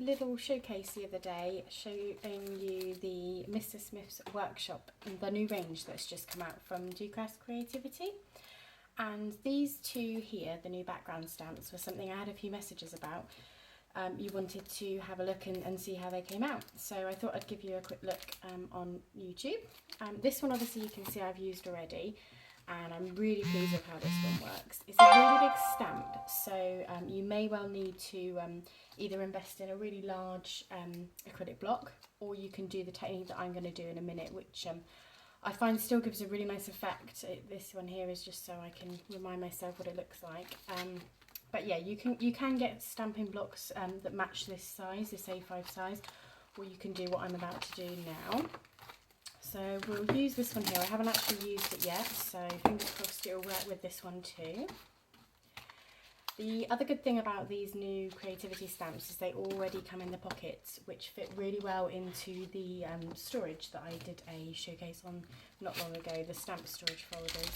little showcase the other day showing you the Mr. Smith's Workshop, the new range that's just come out from Docrafts Creativity. And these two here, the new background stamps, were something I had a few messages about. You wanted to have a look and see how they came out. So I thought I'd give you a quick look on YouTube. This one obviously you can see I've used already, and I'm really pleased with how this one works. It's a really big stamp, so you may well need to either invest in a really large acrylic block, or you can do the technique that I'm going to do in a minute, which I find still gives a really nice effect. This one here is just so I can remind myself what it looks like. But yeah, you can get stamping blocks that match this size, this A5 size, or you can do what I'm about to do now. So we'll use this one here. I haven't actually used it yet, so fingers crossed it'll work with this one too. The other good thing about these new creativity stamps is they already come in the pockets, which fit really well into the storage that I did a showcase on not long ago, the stamp storage folders.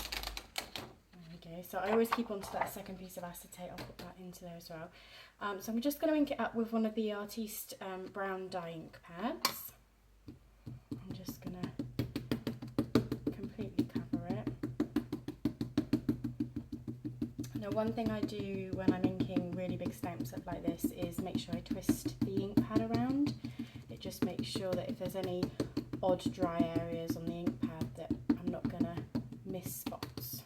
There we go. So I always keep onto that second piece of acetate. I'll put that into there as well. So I'm just going to ink it up with one of the Artiste brown dye ink pads. I'm just going to completely cover it. Now, one thing I do when I'm inking really big stamps up like this is make sure I twist the ink pad around. It just makes sure that if there's any odd dry areas on the ink pad that I'm not going to miss spots.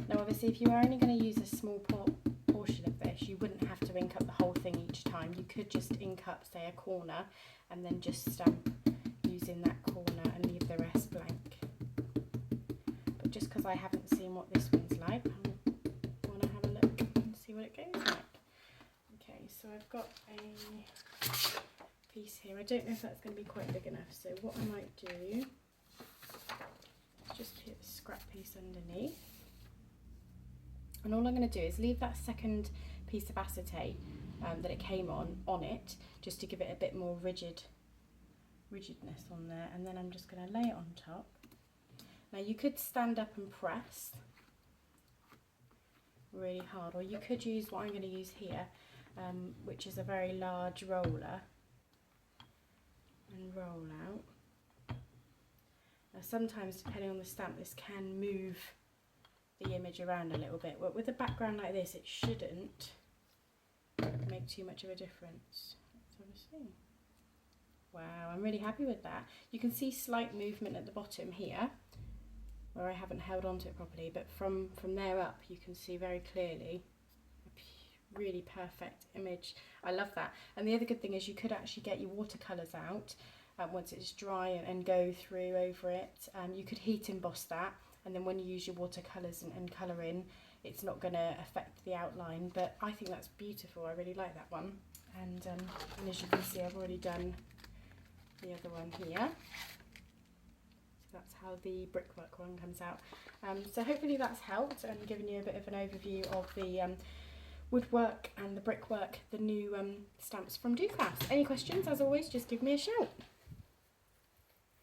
Now obviously if you are only going to use a small portion of this, you wouldn't have to ink up the whole thing each time. You could just ink up, say, a corner and then just stamp using that corner and leave the rest blank. But just because I haven't seen what this one's like, I want to have a look and see what it goes like. Okay, so I've got a piece here. I don't know if that's going to be quite big enough, so what I might do is just hit the scrap piece underneath. And all I'm going to do is leave that second piece of acetate that it came on it, just to give it a bit more rigidness on there, and then I'm just going to lay it on top. Now you could stand up and press really hard, or you could use what I'm going to use here, which is a very large roller, and roll out. Now sometimes, depending on the stamp, this can move the image around a little bit, but with a background like this it shouldn't make too much of a difference. Let's have a see. Wow, I'm really happy with that. You can see slight movement at the bottom here where I haven't held onto it properly, but from there up you can see very clearly a really perfect image. I love that. And the other good thing is you could actually get your watercolours out once it's dry and go through over it. You could heat emboss that, and then when you use your watercolours and colour in, it's not going to affect the outline. But I think that's beautiful. I really like that one. And as you can see, I've already done the other one here. So that's how the brickwork one comes out. So hopefully that's helped and given you a bit of an overview of the woodwork and the brickwork, the new stamps from Docrafts. Any questions, as always, just give me a shout.